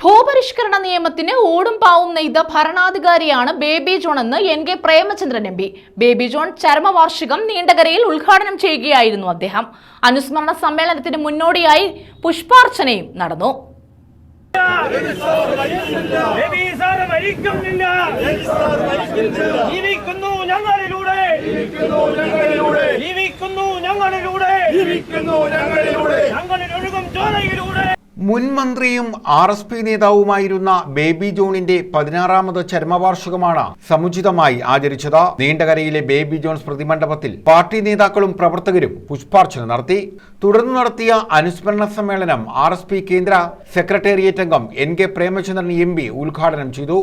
ഭൂപരിഷ്കരണ നിയമത്തിന് ഊടും പാവും നെയ്ത ഭരണാധികാരിയാണ് ബേബി ജോൺ എന്ന് NK പ്രേമചന്ദ്രൻ MP. ബേബി ജോൺ ചരമവാർഷികം നീണ്ടകരയിൽ ഉദ്ഘാടനം ചെയ്യുകയായിരുന്നു അദ്ദേഹം. അനുസ്മരണ സമ്മേളനത്തിന് മുന്നോടിയായി പുഷ്പാർച്ചനയും നടന്നു. മുൻ മന്ത്രിയും RSP നേതാവുമായിരുന്ന ബേബി ജോണിന്റെ 16ാമത് ചരമവാർഷികമാണ് സമുചിതമായി ആചരിച്ചത്. നീണ്ടകരയിലെ ബേബി ജോൺ സ്മൃതി മണ്ഡപത്തിൽ പാർട്ടി നേതാക്കളും പ്രവർത്തകരും പുഷ്പാർച്ചന നടത്തി. തുടർന്ന് നടത്തിയ അനുസ്മരണ സമ്മേളനം RSP കേന്ദ്ര സെക്രട്ടേറിയറ്റ് അംഗം NK പ്രേമചന്ദ്രൻ MP ഉദ്ഘാടനം ചെയ്തു.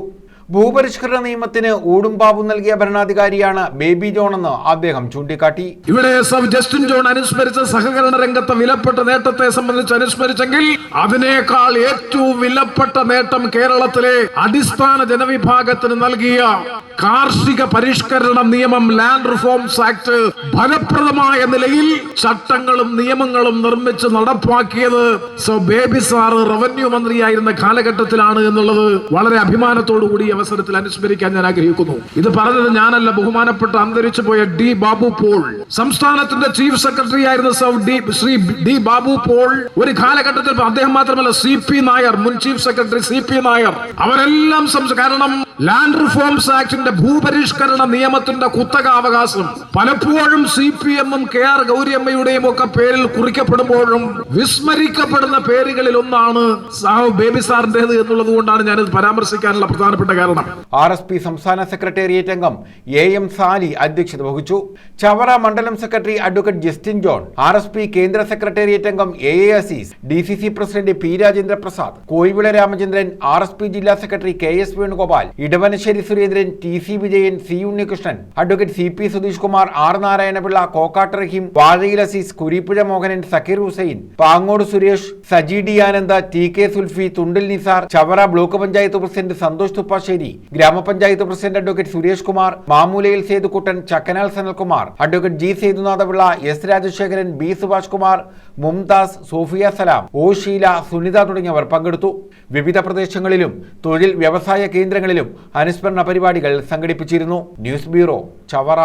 ഭൂപരിഷ്കരണ നിയമത്തിന് ഊടും പാവും നൽകിയ ഭരണാധികാരിയാണ് ബേബി ജോൺ എന്ന് അദ്ദേഹം ചൂണ്ടിക്കാട്ടി. ഇവിടെ ജസ്റ്റിൻ ജോൺ അനുസ്മരിച്ച സഹകരണ രംഗത്തെ വിലപ്പെട്ട നേട്ടത്തെ സംബന്ധിച്ച് അനുസ്മരിച്ചെങ്കിൽ അതിനേക്കാൾ ഏറ്റവും വിലപ്പെട്ട നേട്ടം കേരളത്തിലെ അടിസ്ഥാന ജനവിഭാഗത്തിന് നൽകിയ കാർഷിക പരിഷ്കരണ നിയമം ലാൻഡ് റിഫോംസ് ആക്ട് ഫലപ്രദമായ നിലയിൽ ചട്ടങ്ങളും നിയമങ്ങളും നിർമ്മിച്ച് നടപ്പാക്കിയത് ബേബി സാറ് റവന്യൂ മന്ത്രിയായിരുന്ന കാലഘട്ടത്തിലാണ് എന്നുള്ളത് വളരെ അഭിമാനത്തോടു കൂടി അവസരത്തിൽ അനുസ്മരിക്കാൻ ഞാൻ ആഗ്രഹിക്കുന്നു. ഇത് പറഞ്ഞത് ഞാനല്ല, ബഹുമാനപ്പെട്ട അന്തരിച്ചു പോയ D. ബാബു പോൾ, സംസ്ഥാനത്തിന്റെ ചീഫ് സെക്രട്ടറി ആയിരുന്ന ശ്രീ D. ബാബു പോൾ, ഒരു കാലഘട്ടത്തിൽ അദ്ദേഹം മാത്രമല്ല CP നായർ, മുൻ ചീഫ് സെക്രട്ടറി CP നായർ, അവരെല്ലാം കാരണം ലാൻഡ് റിഫോംസ് ആക്ടിന്റെ ഭൂപരിഷ്കരണ നിയമത്തിന്റെ കുത്തകാവകാശം പലപ്പോഴും CPM-ഉം KR ഗൗരിയമ്മയുടെയും ഒക്കെ പേരിൽ കുറിക്കപ്പെടുമ്പോഴും വിസ്മരിക്കപ്പെടുന്ന പേരുകളിൽ ഒന്നാണ് ബേബി സാറിന്റേത് എന്നുള്ളത് കൊണ്ടാണ് ഞാനിത് പരാമർശിക്കാനുള്ള പ്രധാനപ്പെട്ട കാരണം. RSP സംസ്ഥാന സെക്രട്ടേറിയറ്റ് അംഗം AM സാലി അധ്യക്ഷത വഹിച്ചു. ചവറ മണ്ഡലം secretary advocate Justin John, RSP കേന്ദ്ര സെക്രട്ടേറിയറ്റ് അംഗം AA Azeez, DCC president P. Rajendra Prasad, Koyivila Ramachandran, RSP ജില്ലാ secretary KS Venugopal, Edavanassery Surendran, TC Vijayan, C. Unnikrishnan, advocate CP Sudheesh Kumar, R. Narayanapillai, Kokkattu Rahim, Vazhayil Azeez, Kurippuzha Mohanan, Sakeer Hussain, Pangode Suresh, Saji D. Ananda, TK Sulfi, Thundil Nizar, Chavara block panchayat president Santhosh Thuppassery, ഗ്രാമപഞ്ചായത്ത് president advocate Suresh Kumar, Mamoolayil Sethukuttan, Chakkanal Sanalkumar, advocate G. Sethunathapillai, S. Rajasekharan, B. Subhash Kumar, Mumtaz, Sofia Salam, O. Sheela, Sunitha തുടങ്ങിയവർ പങ്കെടുത്തു. വിവിധ പ്രദേശങ്ങളിലും തൊഴിൽ വ്യവസായ കേന്ദ്രങ്ങളിലും അനുസ്മരണ പരിപാടികൾ സംഘടിപ്പിച്ചിരുന്നു. News bureau, Chavara.